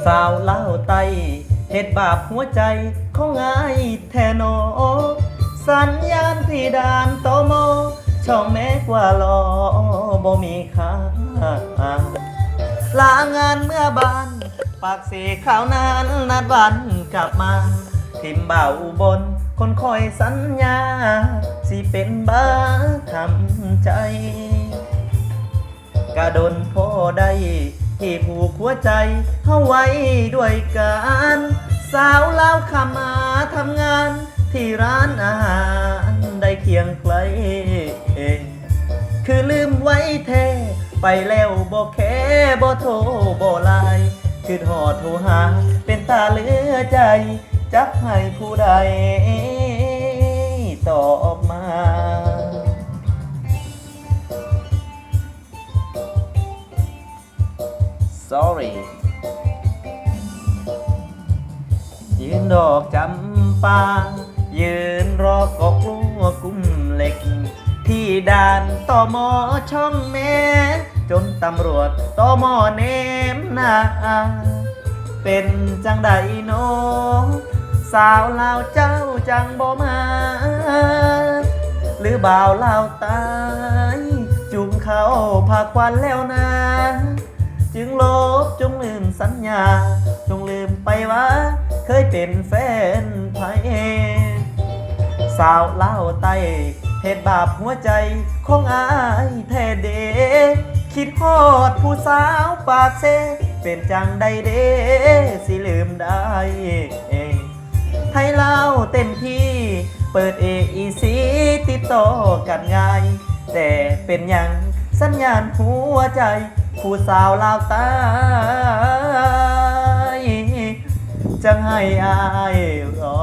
สาวเล่าวไตเหตุบาปหัวใจของง่ายแทนอสัญญาณที่ด่านตมช่องแม้กว่าลอบ่มีค่าลางานเมื่อบานปากเสข่าวนานนัดวันกลับมาทิมบ่าวอุบลคนคอยสัญญาสิเป็นบ้าทำใจกระดนพอได้ที่ผูกหัวใจเข้าไว้ด้วยกันสาวลาวขามาทำงานที่ร้านอาหารได้เคียงไกลคือลืมไว้แท้ไปแล้วบ่แค่บ่โทรบ่ไลน์คือหอดโทรหาเป็นตาเหลือใจจักให้ผู้ใดตอบมาSorry ยืนดอกจำปายืนรอกอกลัวกุ้มเหล็กที่ด่านตมช่องแม่จนตำรวจตมเนมหน้าเป็นจังใดโนสาวลาวเจ้าจังบ่มาหรือบ่าวลาวตายจุงเขาพาควันแล้วนะจึงลบจงลืมสัญญาจงลืมไปว่าเคยเป็นแฟนไผสาวเล่าไตเหตุบาปหัวใจของอายแท้เดคิดฮอดผู้สาวปากเซเป็นจังใดเดสิลืมได้ไทยเล่าเต็มที่เปิดAECติดต่อกันง่ายแต่เป็นยังสัญญาณหัวใจผู้สาวลาวตายจังให้อายรอ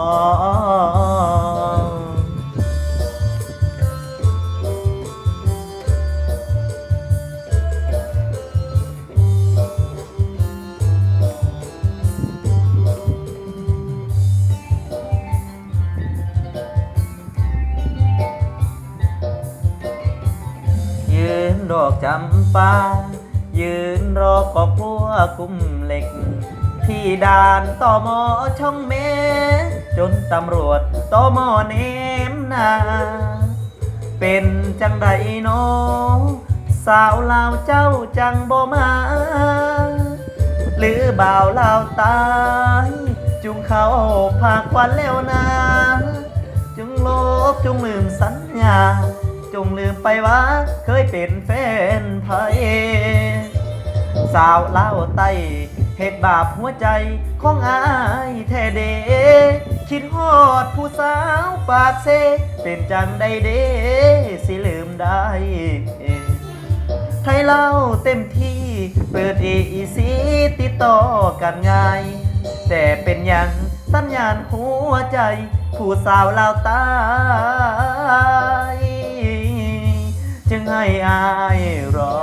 ยืนดอกจำปายืนรอกอกลัวกุ้มเหล็กที่ด่านตมช่องเมจนตำรวจตมเนมหน้าเป็นจังใดโนสาวลาวเจ้าจังบ่มาหรือบ่าวลาวตายจุงเขาพาควันแล้วนะจุงลบจุงลืมสัญญาจงลืมไปว่าเคยเป็นแฟนไผสาวเล่าไตเหตุบาปหัวใจของอายแท้เดคิดฮอดผู้สาวปากเซเป็นจังใดเดสิลืมได้ไทยเล่าเต็มที่เปิดAECติดต่อกันง่ายแต่เป็นยังสัญญาณหัวใจผู้สาวลาวตายจึงให้อายรอ